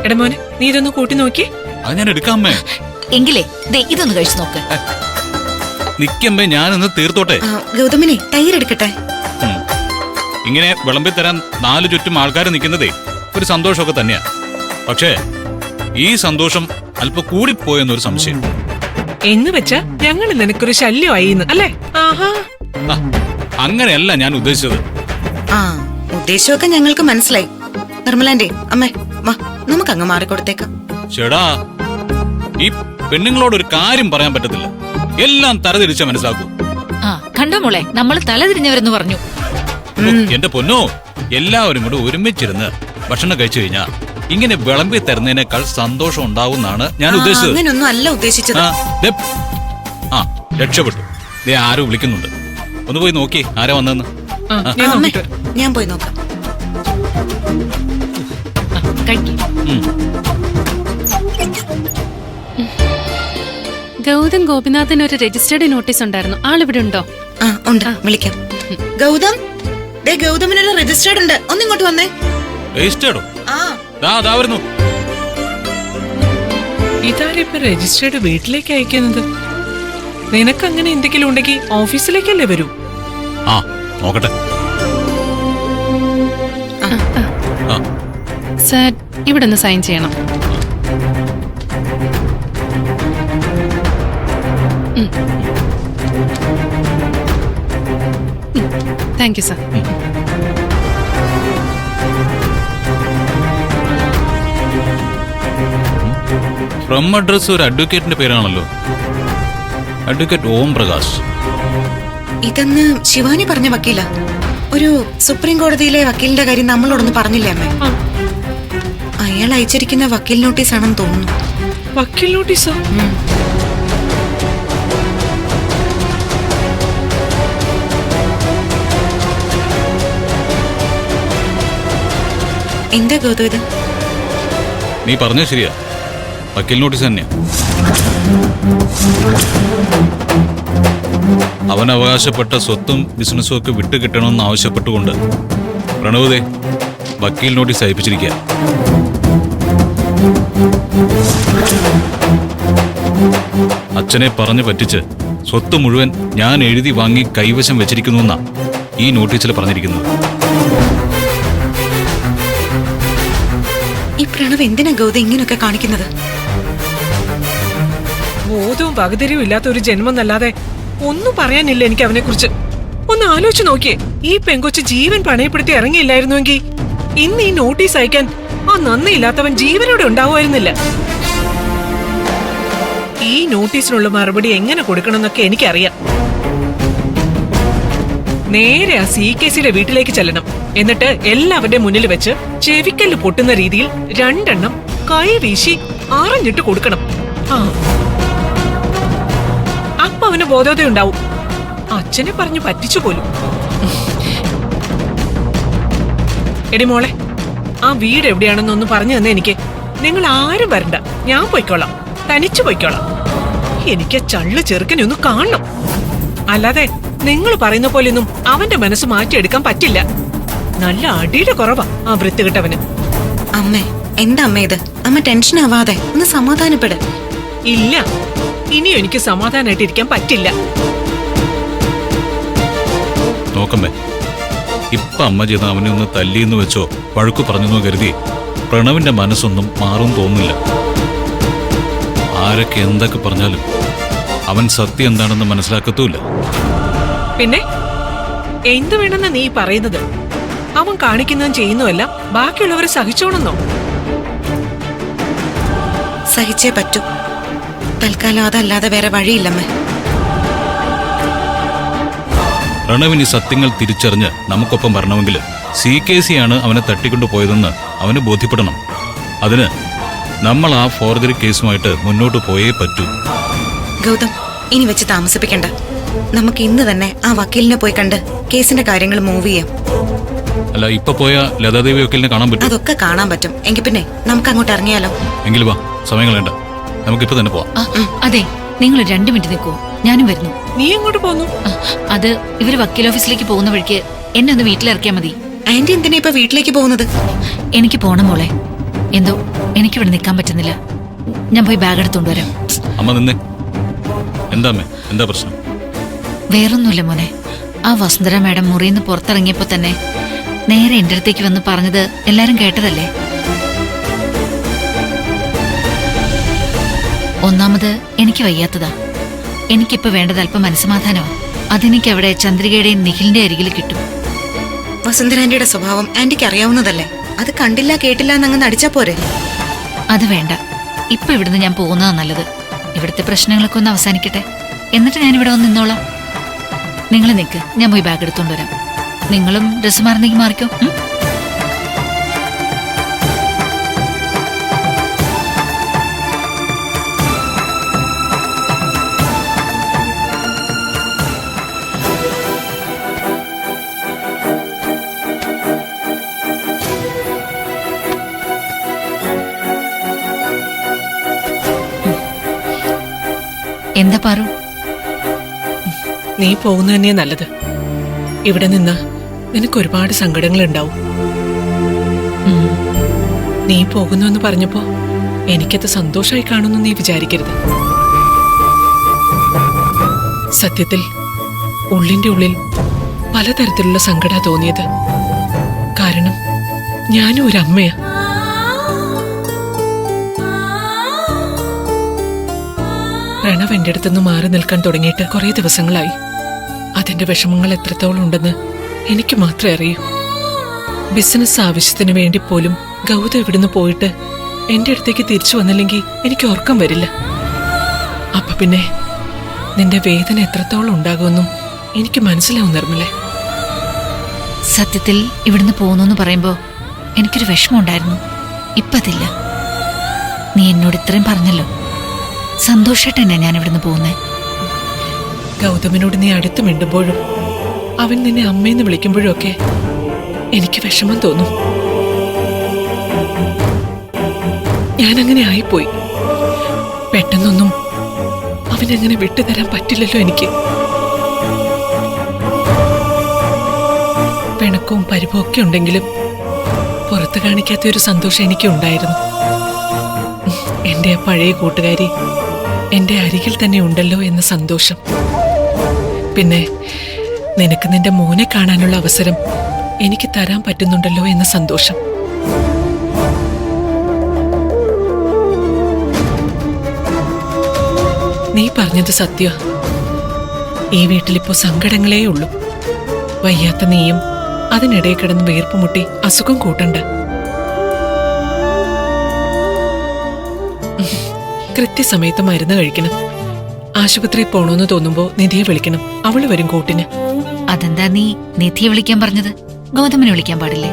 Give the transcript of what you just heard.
എടാ മോനെ, നീ ഇതൊന്ന് കൂട്ടി നോക്കി. അത് ഞാൻ എടുക്കാമേ. എങ്കിലേ ദേ ഇതൊന്ന് കഴിച്ചു നോക്ക്. നിക്കമ്പേ, ഞാനൊന്ന് തീർത്തോട്ടെ. ഗൗതമിനെ തൈരെടുക്കട്ടെ. ഇങ്ങനെ വിളമ്പി തരാൻ 4 ചുറ്റും ആൾക്കാർ നിൽക്കുന്നതേ ഒരു സന്തോഷമൊക്കെ തന്നെയാ. പക്ഷേ ഈ സന്തോഷം അല്പം കൂടിപ്പോയെന്നൊരു സംശയം. എന്ന് വെച്ചാ ഞങ്ങൾ നിനക്കൊരു ശല്യമായി അല്ലേ? ആഹാ, അങ്ങനെയല്ല ഞാൻ ഉദ്ദേശിച്ചത്. ഉദ്ദേശമൊക്കെ ഞങ്ങൾക്ക് മനസ്സിലായി. നിർമ്മലാന്റെ അമ്മേ വാ, നമുക്ക് അങ്ങ് മാറിക്കൊടുത്തേക്കാം. ചേടാ, ഈ പെണ്ണുങ്ങളോട് ഒരു കാര്യം പറയാൻ പറ്റത്തില്ല. എല്ലാം തലതിരിച്ച മനസ്സിലാക്കൂ. കണ്ടോ മോളെ, നമ്മൾ തലതിരിഞ്ഞവരെന്ന് പറഞ്ഞു. എന്റെ പൊന്നോ, എല്ലാവരും കൂടെ ഒരുമിച്ചിരുന്ന് ഭക്ഷണം കഴിച്ചു കഴിഞ്ഞാ ഇങ്ങനെ വിളമ്പി തരുന്നതിനേക്കാൾ സന്തോഷം ഉണ്ടാവുന്നാണ് ഞാൻ ഉദ്ദേശിച്ചത്. അങ്ങനൊന്നും അല്ല ഉദ്ദേശിച്ചത്. രക്ഷപ്പെട്ടു. ദേ ആരോ വിളിക്കുന്നുണ്ട്. ഒന്ന് പോയി നോക്കി ആരാ വന്നെന്ന്. ഞാൻ പോയി നോക്കാം. ഗൗതം ഗോപിനാഥന് ഒരു രജിസ്റ്റേർഡ് നോട്ടീസ് ഉണ്ടായിരുന്നു. ആളിവിടെ ഉണ്ടോ? ഉണ്ട്, വിളിക്കാം. ഗൗതം, ഗൗതമിനുള്ള രജിസ്റ്റേർഡ് ഉണ്ട്. ഒന്നിങ്ങോട്ട് വന്നേ. രജിസ്റ്റേർഡോ? വരുന്നു. ഇതാരിപ്പോ രജിസ്റ്റേർഡ് വീട്ടിലേക്ക് അയക്കുന്നത്? നിനക്ക് അങ്ങനെ എന്തെങ്കിലും ഉണ്ടെങ്കിൽ ഓഫീസിലേക്കല്ലേ വരൂ? നോക്കട്ടെ. സർ, ഇവിടെ ഒന്ന് സൈൻ ചെയ്യണം. Thank you sir. From address ഒരു അഡ്വക്കേറ്റിന്റെ പേരാണല്ലോ, അഡ്വക്കേറ്റ് ഓം പ്രകാശ്. ഇതെന്ന് ശിവാനി പറഞ്ഞ വക്കീല. ഒരു സുപ്രീം കോടതിയിലെ വക്കീലിന്റെ കാര്യം നമ്മളോടൊന്ന് പറഞ്ഞില്ലേ അമ്മേ? അയാൾ അയച്ചിരിക്കുന്ന വക്കീൽ നോട്ടീസ് ആണെന്ന് തോന്നുന്നു. വക്കീൽ നോട്ടീസോ? എന്താ ഗൗതം ഇത്? നീ പറഞ്ഞത് ശരിയാ, വക്കീൽ നോട്ടീസ് തന്നെയാ. അവൻ അവകാശപ്പെട്ട സ്വത്തും ബിസിനസ്സും ഒക്കെ വിട്ടുകിട്ടണമെന്ന് ആവശ്യപ്പെട്ടുകൊണ്ട് പ്രണവതെ വക്കീൽ നോട്ടീസ് അയപ്പിച്ചിരിക്കുക. അച്ഛനെ പറഞ്ഞു പറ്റിച്ച് സ്വത്ത് മുഴുവൻ ഞാൻ എഴുതി വാങ്ങി കൈവശം വെച്ചിരിക്കുന്നുവെന്നാ ഈ നോട്ടീസിൽ പറഞ്ഞിരിക്കുന്നത്. ഈ പ്രണവ് എന്തിനാ ഗൗതം ഇങ്ങനെയൊക്കെ കാണിക്കുന്നത്? ബോധവും പകുതിരിയും ഇല്ലാത്ത ഒരു ജന്മന്നല്ലാതെ ഒന്നും പറയാനില്ല എനിക്ക് അവനെ കുറിച്ച്. ഒന്ന് ആലോചിച്ച് നോക്കിയേ, ഈ പെങ്കൊച്ച് ജീവൻ പണയപ്പെടുത്തി ഇറങ്ങിയില്ലായിരുന്നുവെങ്കിൽ ഇന്ന് ഈ നോട്ടീസ് അയക്കാൻ ആ നന്ദിയില്ലാത്തവൻ ജീവനോടെ ഉണ്ടാവുമായിരുന്നില്ല. ഈ നോട്ടീസിനുള്ള മറുപടി എങ്ങനെ കൊടുക്കണമെന്നൊക്കെ എനിക്കറിയാം. നേരെ ആ CKCയുടെ വീട്ടിലേക്ക് ചെല്ലണം. എന്നിട്ട് എല്ലാവരുടെ മുന്നിൽ വെച്ച് ചെവിക്കല്ല് പൊട്ടുന്ന രീതിയിൽ 2 എണ്ണം കൈ വീശി അറിഞ്ഞിട്ട് കൊടുക്കണം. അപ്പൊ അവന് ബോധോദയം ഉണ്ടാവും. അച്ഛനെ പറഞ്ഞു പറ്റിച്ചു പോലും. എടി മോളെ, ആ വീട് എവിടെയാണെന്നൊന്ന് പറഞ്ഞു തന്നെ എനിക്ക്. നിങ്ങൾ ആരും വരണ്ട, ഞാൻ പോയിക്കോളാം, തനിച്ചു പോയിക്കോളാം. എനിക്ക് ചള്ളു ചെറുക്കനെ ഒന്ന് കാണണം. അല്ലാതെ നിങ്ങൾ പറയുന്ന പോലെയൊന്നും അവന്റെ മനസ്സ് മാറ്റിയെടുക്കാൻ പറ്റില്ല. നല്ല അടിയുടെ കുറവാ ആ വൃത്തികെട്ടവന്. അമ്മേ, എന്താ അമ്മ ഇത്? അമ്മ ടെൻഷൻ ആവാതെ ഒന്ന് സമാധാനപ്പെട്. ഇല്ല, ഇനിയും എനിക്ക് സമാധാനമായിട്ട് ഇരിക്കാൻ പറ്റില്ല. നോക്കമ്മേ, ഇപ്പൊ അമ്മ ചെയ്ത അവനെ ഒന്ന് തല്ലിയെന്ന് വെച്ചോ വഴക്കു പറഞ്ഞെന്നോ കരുതി പ്രണവിന്റെ മനസ്സൊന്നും മാറും തോന്നില്ല. ആരൊക്കെ എന്തൊക്കെ പറഞ്ഞാലും അവൻ സത്യം എന്താണെന്ന് മനസ്സിലാക്കത്തുമില്ല. പിന്നെ എന്ത് വേണമെന്ന് നീ പറയുന്നത്? അവൻ കാണിക്കുന്നതും ചെയ്യുന്നതെല്ലാം ബാക്കിയുള്ളവരെ സഹിച്ചോണെന്നോ? സഹിച്ചേ പറ്റൂ. തൽക്കാലം അതല്ലാതെ വേറെ വഴിയില്ലമ്മേ. പ്രണവിന് സത്യങ്ങൾ തിരിച്ചറിഞ്ഞ് നമുക്കൊപ്പം വരണമെങ്കിൽ CKC ആണ് അവനെ തട്ടിക്കൊണ്ടു പോയതെന്ന് അവന് ബോധ്യപ്പെടണം. അതിന് നമ്മൾ ആ ഫോർജറി കേസുമായിട്ട് മുന്നോട്ട് പോയേ പറ്റൂ. ഗൗതം, ഇനി വെച്ച് താമസിപ്പിക്കണ്ട. നമുക്ക് ഇന്ന് തന്നെ ആ വക്കീലിനെ പോയി കണ്ട് കേസിന്റെ കാര്യങ്ങൾ മൂവ് ചെയ്യാം. അല്ല, ഇപ്പൊ പോയ ലതാദേവി വക്കീലിനെ കാണാൻ പറ്റും? അതൊക്കെ കാണാൻ പറ്റും. എങ്കിൽ പിന്നെ നമുക്ക് അങ്ങോട്ട് ഇറങ്ങിയാലോ? എങ്കിൽ വാ, സമയം കളയണ്ട, നമുക്കിപ്പോ തന്നെ പോവാം. അതെ, നിങ്ങൾ 2 മിനിറ്റ് നിൽക്കുവോ? ഞാനും വരുന്നു. നീ എങ്ങോട്ട് പോന്നു? അത് ഇവര് വക്കീൽ ഓഫീസിലേക്ക് പോകുന്ന വഴിക്ക് എന്നെ ഒന്ന് വീട്ടിലിറക്കിയാ മതി. ആന്റി എന്തിനാ ഇപ്പൊ വീട്ടിലേക്ക് പോകുന്നത്? എനിക്ക് പോണം മോളെ. എന്തോ എനിക്കിവിടെ നിൽക്കാൻ പറ്റുന്നില്ല. ഞാൻ പോയി ബാഗ് എടുത്തുകൊണ്ട് വരാം. അമ്മ നിന്നേ. എന്താ അമ്മേ, എന്താ പ്രശ്നം? വേറൊന്നുമില്ല മോനെ. ആ വസുന്ധര മാഡം മുറിയിൽ നിന്ന് പുറത്തിറങ്ങിയപ്പോ തന്നെ നേരെ എന്റെ അടുത്തേക്ക് വന്ന് പറഞ്ഞത് എല്ലാരും കേട്ടതല്ലേ. ഒന്നാമത് എനിക്ക് വയ്യാത്തതാ. എനിക്കിപ്പോ വേണ്ടത് അല്പം മനസ്സമാധാനമാ. അതെനിക്ക് അവിടെ ചന്ദ്രികയുടെയും നിഖിലിന്റെ അരികിൽ കിട്ടും. വസുന്ധരാന്റിയുടെ സ്വഭാവം ആന്റിക്ക് അറിയാവുന്നതല്ലേ. അത് കണ്ടില്ല കേട്ടില്ല എന്നങ്ങ് നടിച്ചാ പോരെ. അത് വേണ്ട. ഇപ്പൊ ഇവിടുന്ന് ഞാൻ പോകുന്നതാ നല്ലത്. ഇവിടുത്തെ പ്രശ്നങ്ങളൊക്കെ ഒന്ന് അവസാനിക്കട്ടെ, എന്നിട്ട് ഞാൻ ഇവിടെ വന്ന് നിന്നോളാം. നിങ്ങൾ നിൽക്ക്, ഞാൻ പോയി ബാഗ് എടുത്തോണ്ട് വരാം. നിങ്ങളും ഡ്രസ് മാറുന്നെങ്കിൽ മാറിക്കോ. എന്താ പാറു? നീ പോകുന്ന തന്നെയാ നല്ലത്. ഇവിടെ നിന്ന് നിനക്ക് ഒരുപാട് സങ്കടങ്ങൾ ഉണ്ടാവും. നീ പോകുന്നു എന്ന് പറഞ്ഞപ്പോ എനിക്കത് സന്തോഷമായി കാണുന്നു നീ വിചാരിക്കരുത്. സത്യത്തിൽ ഉള്ളിന്റെ ഉള്ളിൽ പലതരത്തിലുള്ള സങ്കടാ തോന്നിയത്. കാരണം ഞാനും ഒരു അമ്മയാ. പ്രണവ് എന്റെ അടുത്തുനിന്ന് മാറി നിൽക്കാൻ തുടങ്ങിയിട്ട് കുറെ ദിവസങ്ങളായി. അതിന്റെ വിഷമങ്ങൾ എത്രത്തോളം ഉണ്ടെന്ന് എനിക്ക് മാത്രമേ അറിയൂ. ബിസിനസ് ആവശ്യത്തിന് വേണ്ടി പോലും ഗൗതം ഇവിടുന്ന് പോയിട്ട് എന്റെ അടുത്തേക്ക് തിരിച്ചു വന്നില്ലെങ്കിൽ എനിക്ക് ഉറക്കം വരില്ല. അപ്പൊ പിന്നെ നിന്റെ വേദന എത്രത്തോളം ഉണ്ടാകുമെന്നും എനിക്ക് മനസ്സിലാവും നിർമ്മലേ. സത്യത്തിൽ ഇവിടുന്ന് പോകുന്നു പറയുമ്പോ എനിക്കൊരു വിഷമം ഉണ്ടായിരുന്നു. ഇപ്പതില്ല. നീ എന്നോട് ഇത്രയും പറഞ്ഞല്ലോ. സന്തോഷായിട്ടെന്നെ ഞാൻ ഇവിടുന്ന് പോകുന്നേ. ഗൗതമിനോട് നീ അടുത്ത് മിണ്ടുമ്പോഴും അവൻ നിന്നെ അമ്മയെന്ന് വിളിക്കുമ്പോഴും ഒക്കെ എനിക്ക് വിഷമം തോന്നും. ഞാനങ്ങനെ ആയിപ്പോയി. പെട്ടെന്നൊന്നും അവനങ്ങനെ വിട്ടുതരാൻ പറ്റില്ലല്ലോ എനിക്ക്. പിണക്കവും പരിഭവം ഒക്കെ ഉണ്ടെങ്കിലും പുറത്ത് കാണിക്കാത്ത ഒരു സന്തോഷം എനിക്ക് ഉണ്ടായിരുന്നു. എന്റെ ആ പഴയ കൂട്ടുകാരി എന്റെ അരികിൽ തന്നെ ഉണ്ടല്ലോ എന്ന സന്തോഷം. പിന്നെ നിനക്ക് നിന്റെ മോനെ കാണാനുള്ള അവസരം എനിക്ക് തരാൻ പറ്റുന്നുണ്ടല്ലോ എന്ന സന്തോഷം. നീ പറഞ്ഞത് സത്യ. ഈ വീട്ടിലിപ്പോ സങ്കടങ്ങളേ ഉള്ളൂ. വയ്യാത്ത നീയും അതിനിടയിൽ കിടന്ന് വീർപ്പുമുട്ടി അസുഖം കൂട്ടണ്ട. കൃത്യസമയത്ത് മരുന്ന് കഴിക്കണം. ആശുപത്രിയിൽ പോണോന്ന് തോന്നുമ്പോ നിധിയെ വിളിക്കണം. അവള് വരും കൂട്ടിന്. അതെന്താ നീ നിധിയെ വിളിക്കാൻ പറഞ്ഞത്? ഗൗതമിനെ വിളിക്കാൻ പാടില്ലേ?